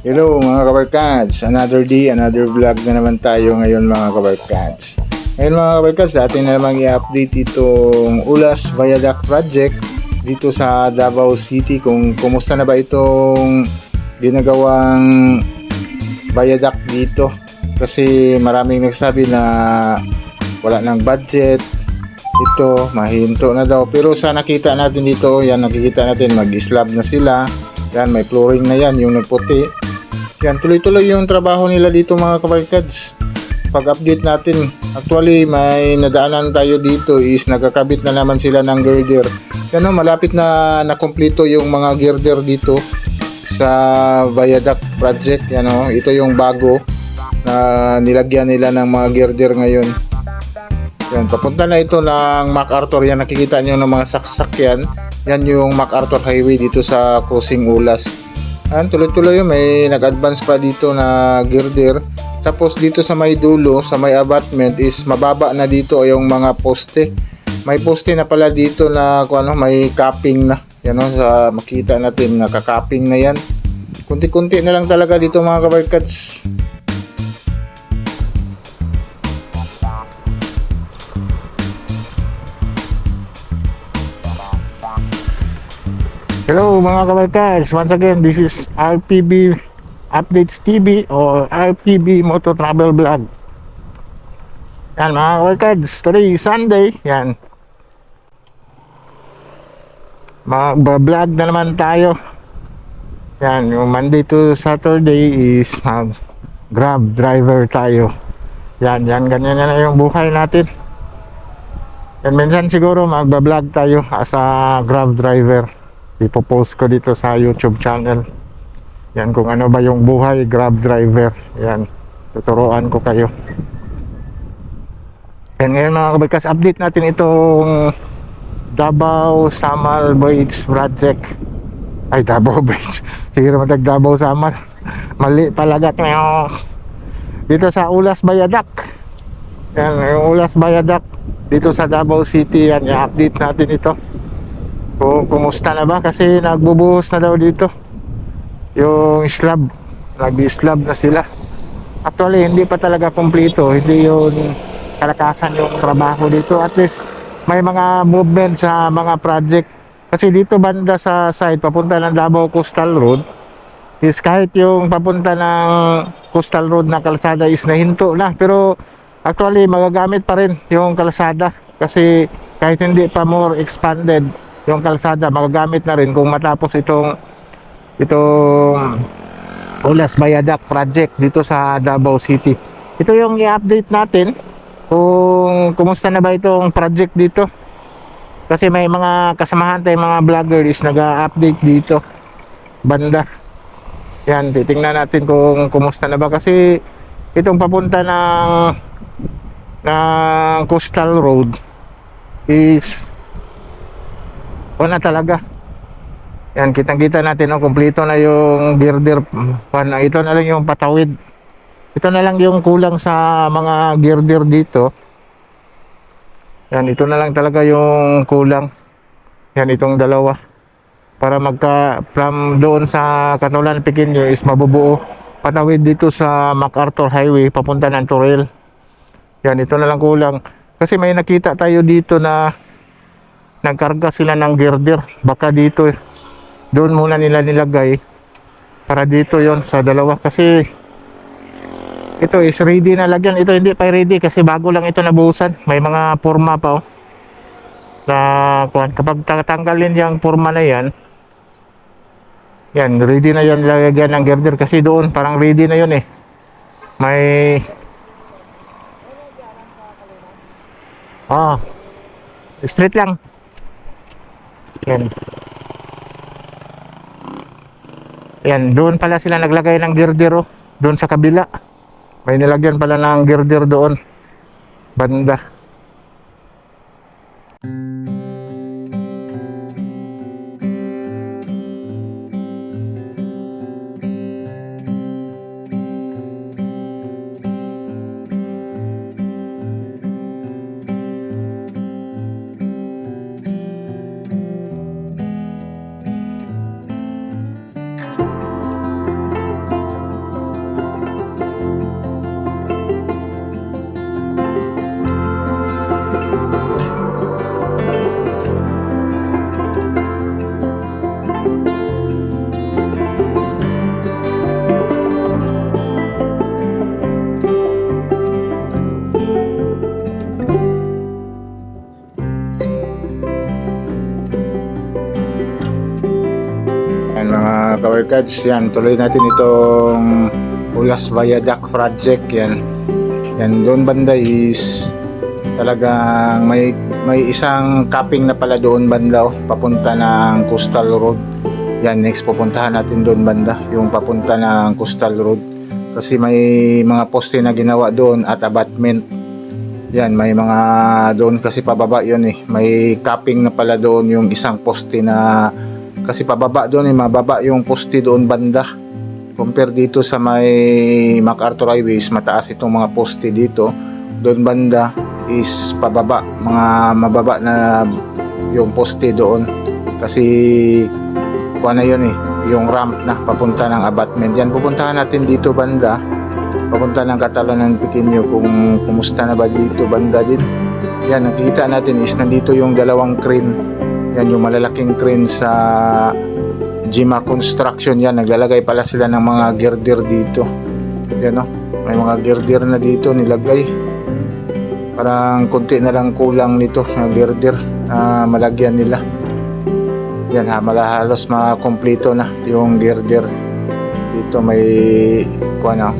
Hello mga kabarkads, another day, another vlog na naman tayo ngayon mga kabarkads. Ngayon mga kabarkads, atin na naman i-update itong Ulas Viaduct Project dito sa Davao City, kung kumusta na ba itong ginagawang viaduct dito. Kasi maraming nagsabi na wala ng budget, ito mahinto na daw, pero sa nakita natin dito, yan nakikita natin mag-slab na sila, yan may flooring na yan, yung nagputi. Yan, tuloy-tuloy yung trabaho nila dito mga kabarkads. Pag-update natin, actually may nadaanan tayo dito is nagkakabit na naman sila ng girder. Yan o, malapit na nakumpleto yung mga girder dito sa viaduct project. Yan o, ito yung bago na nilagyan nila ng mga girder ngayon. Yan, papunta na ito ng MacArthur. Yan, nakikita nyo ng mga saksakyan. Yan yung MacArthur Highway dito sa Crossing Ulas. Yan, tuloy-tuloy yun. May nag-advance pa dito na girder. Tapos dito sa may dulo, sa may abutment is mababa na dito yung mga poste. May poste na pala dito na ano, may capping na. Yan o, sa makita natin nakakapping na yan. Kunti-kunti na lang talaga dito mga kabarkads. Hello mga kabarkads, once again this is RPB Updates TV or RPB Moto Travel Vlog. Yan mga kabarkads, today is Sunday. Yan, mag-vlog na naman tayo. Yan, yung Monday to Saturday is Grab driver tayo. Yan, ganyan na yung buhay natin. And minsan siguro mag-vlog tayo as a Grab driver. Ipopost ko dito sa YouTube channel. Yan, kung ano ba yung buhay Grab driver. Yan, tuturuan ko kayo. And ngayon mga kabarkas, update natin itong Davao Samal Bridge Project. Ay, Davao Bridge. Siguro matag Davao Samal. Mali talaga dito sa Ulas Viaduct. Yan, yung Ulas Viaduct dito sa Davao City. Yan, i-update natin ito. Kung kumusta na ba, kasi nagbubuhos na daw dito yung slab, nag-slab na sila. Actually hindi pa talaga kompleto, hindi yun kalakasan yung trabaho dito. At least may mga movement sa mga project, kasi dito banda sa side papunta ng Davao Coastal Road is kahit yung papunta ng Coastal Road na kalsada is nahinto na, pero actually magagamit pa rin yung kalsada, kasi kahit hindi pa more expanded yung kalsada, magagamit na rin kung matapos itong Ulas Viaduct project dito sa Davao City. Ito yung i-update natin kung kumusta na ba itong project dito, kasi may mga kasamahan tayong mga vlogger is nag-update dito banda. Yan, titingnan natin kung kumusta na ba, kasi itong papunta ng Coastal Road is na talaga. Yan, kitang-kita natin, no, kumpleto na yung girder. Ito na lang yung patawid. Ito na lang yung kulang sa mga girder dito. Yan, ito na lang talaga yung kulang. Yan, itong dalawa. Para from doon sa Katulan Pequeño is mabubuo. Patawid dito sa MacArthur Highway papunta ng Toril. Yan, ito na lang kulang. Kasi may nakita tayo dito na nagkarga sila ng girder. Baka dito doon muna nila nilagay para dito yon sa dalawa, kasi ito is ready na lagyan. Ito hindi pa ready kasi bago lang ito nabuhusan. May mga forma pa na kapag tatanggalin yung forma na yan, ready na yan lagyan ng girder, kasi doon parang ready na yun eh. May straight lang. Yan, doon pala sila naglagay ng girder, doon sa kabila. May nilagyan pala ng girder doon banda. kabarkads, yan, tuloy natin itong Ulas Viaduct project. Yan, doon banda is talagang may isang capping na pala doon banda, papunta ng Coastal Road. Yan, next pupuntahan natin doon banda, yung papunta ng Coastal Road, kasi may mga poste na ginawa doon at abutment. Yan, may mga doon kasi pababa yun may capping na pala doon yung isang poste, na kasi pababa doon mababa yung poste doon banda, compare dito sa may MacArthur Highways, mataas itong mga poste dito. Doon banda is pababa, mga mababa na yung poste doon, kasi kuha na yun yung ramp na papunta ng abutment. Yan, pupuntahan natin dito banda, papunta ng Catalan ng Pequeño, kung kumusta na ba dito banda din. Yan, nakikita natin is nandito yung dalawang crane. Yan, yung malalaking crane sa Jima Construction. Yan, naglalagay pala sila ng mga girder dito. Yan, may mga girder na dito nilagay. Parang konti na lang kulang nito na girder na malagyan nila. Yan, halos makompleto na yung girder dito. May kuha na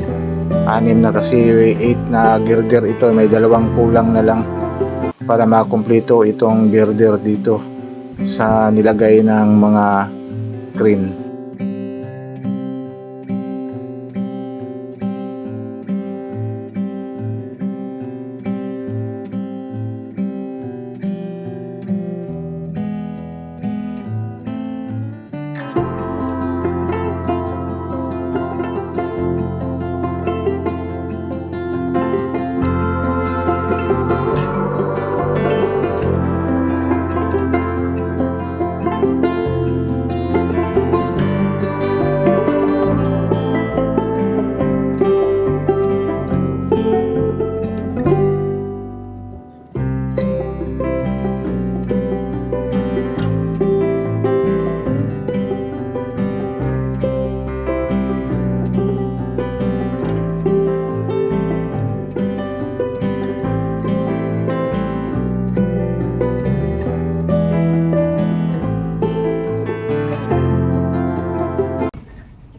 6 na, kasi 8 na girder ito, may 2 kulang na lang para makumpleto itong girder dito sa nilagay ng mga crane.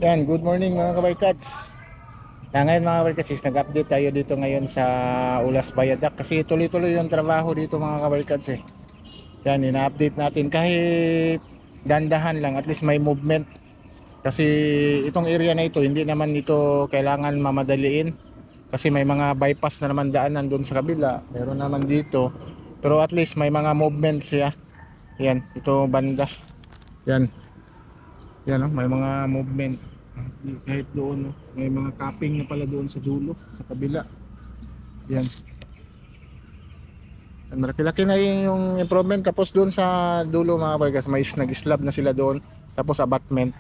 Yan, good morning mga kabarkads. Ngayon mga kabarkads, nag-update tayo dito ngayon sa Ulas Viaduct, kasi tuloy-tuloy yung trabaho dito mga kabarkads Yan, ina-update natin kahit dandahan lang, at least may movement. Kasi itong area na ito, hindi naman ito kailangan mamadaliin, kasi may mga bypass na naman daanan doon sa kabila, meron naman dito, pero at least may mga movement siya. Yan, ito banda. Yan, may mga movement. Kahit doon may mga capping na pala doon sa dulo, sa kabila. Yan, malaki-laki na yung improvement. Tapos doon sa dulo mga kabarkas, may nag-slab na sila doon, tapos abutment.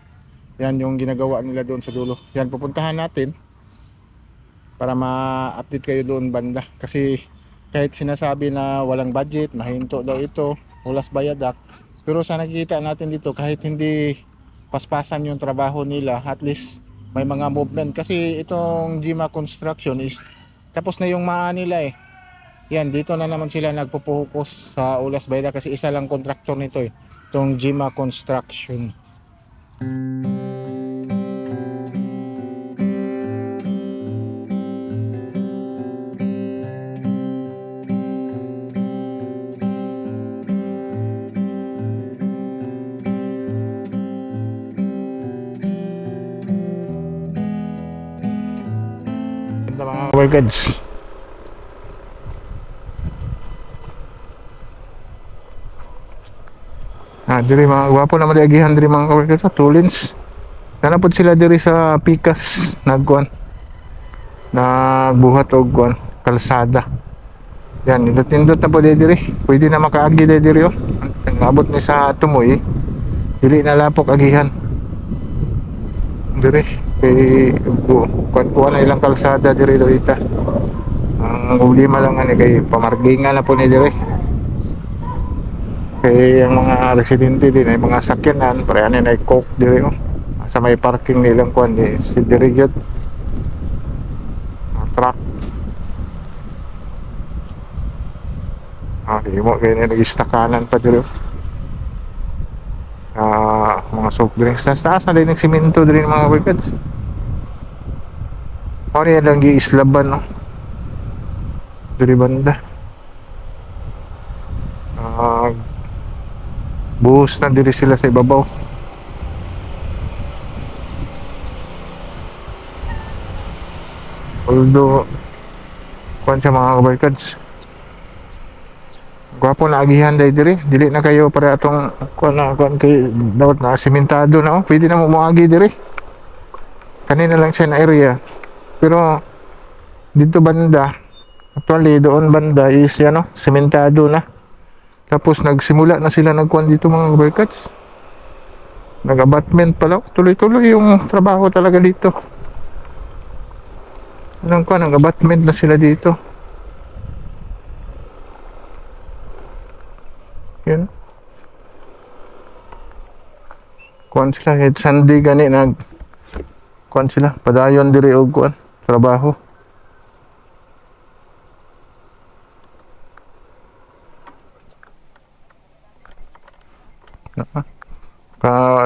Yan yung ginagawa nila doon sa dulo. Yan, pupuntahan natin para ma-update kayo doon banda, kasi kahit sinasabi na walang budget, mahinto daw ito Ulas Viaduct, pero sa nakikita natin dito, kahit hindi paspasan yung trabaho nila, at least may mga movement. Kasi itong Jima Construction is tapos na yung maa nila Yan, dito na naman sila nagpo-focus sa Ulas Viaduct, kasi isa lang kontraktor nito itong Jima Construction. Mga kabarkads, diri mga gwapo na madiagihan diri mga kabarkads, tulins. Kana pod sila diri sa Pikas nagkuan, nagbuhat og kuan kalsada. Yan, nindot na po diri, pwede na makaagi diri abot ni sa Tumoy, dili na lapok agihan diri kay kuan na ilang kalsada diri dita. Ang problema lang kay pamargingan na po ni diri, kay ang mga residente din ay mga sakyanan parehanin ay coke diri sa may parking nilang kuan si diri gyud truck. Di mo kaya nag-istakanan pa diri. mga soft drinks. Sa taas na din ng simento din mga kabarkads. Ano yan lang gi-islaban, no? Dari banda. Buhos na diri sila sa ibabaw. Although, kuwan siya mga kabarkads. Gwapo na agihan dahil diri. Dili na kayo para atong kuwan kay dapat na simentado na, oh. Pwede na mo moagi diri. Kanina lang siya na area. Pero dito banda, actually doon banda is yan, no, sementado na. Tapos nagsimula na sila nagkuhan dito mga kabarkads. Nag-abatment pala. Tuloy-tuloy yung trabaho talaga dito. Anong kuhan, nag-abatment na sila dito. Yan. Kuhan sila kahit Sunday gani nag kuhan sila. Padayon diri og kuhan, trabaho.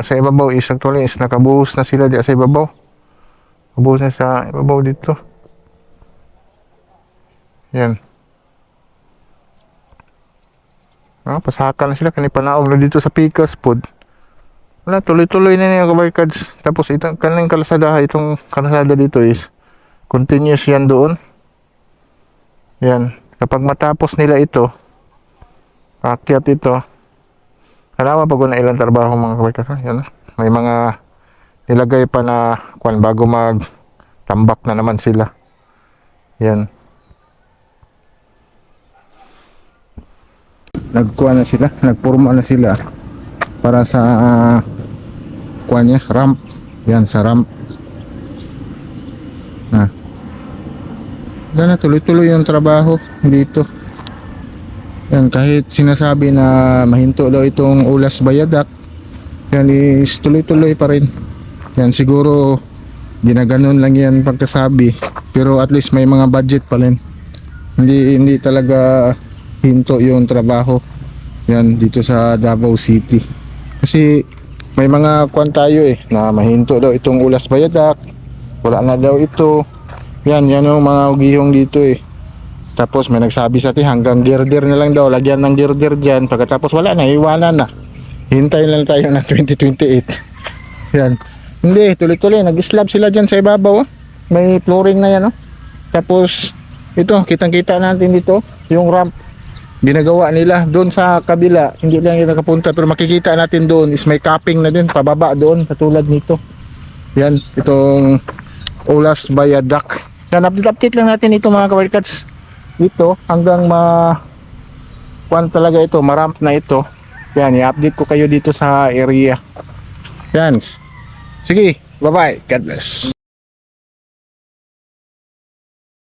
Sa ibabaw is actually is nakabuhos na sila di sa ibabaw. Nabuhos na sa ibabaw dito. Yan. Pasakan na sila kani panaog na dito sa Picas Pod. Wala, tuloy-tuloy na niya kabarkads. Tapos itong kaning kalsada, itong kalsada dito is continuous yan doon. Yan. Kapag matapos nila ito, akyat ito. Halawa pag na ilang trabaho mga kabarkads. Yan. May mga nilagay pa na kuan bago mag tambak na naman sila. Yan. Nagkuha na sila, nagpurma na sila para sa kuha niya, ramp. Yan, sa ramp. Yan na, tuloy-tuloy yung trabaho dito. Yan, kahit sinasabi na mahinto daw itong Ulas Viaduct, yan is tuloy-tuloy pa rin. Yan, siguro ginaganon lang yan pagkasabi, pero at least may mga budget pa rin. Hindi talaga hinto yung trabaho yan dito sa Davao City, kasi may mga kuan tayo na mahinto daw itong Ulas Viaduct, wala na daw ito. Yan yung mga ugihong dito tapos may nagsabi sa atin hanggang girder na lang daw, lagyan ng girder dyan, pagkatapos wala na, iwanan na, hintayin lang tayo na 2028. Yan, hindi, tuloy-tuloy nag-slab sila dyan sa ibabaw, may flooring na yan, tapos ito, kitang-kita natin dito yung ramp ginagawa nila doon sa kabila, hindi lang yung nakapunta, pero makikita natin doon is may capping na din pababa doon katulad nito. Yan, itong Ulas Viaduct. Yan, update lang natin ito mga kabarkads dito hanggang kuan talaga ito, maramp na ito. Yan, i-update ko kayo dito sa area. Yan, sige, bye bye, God bless.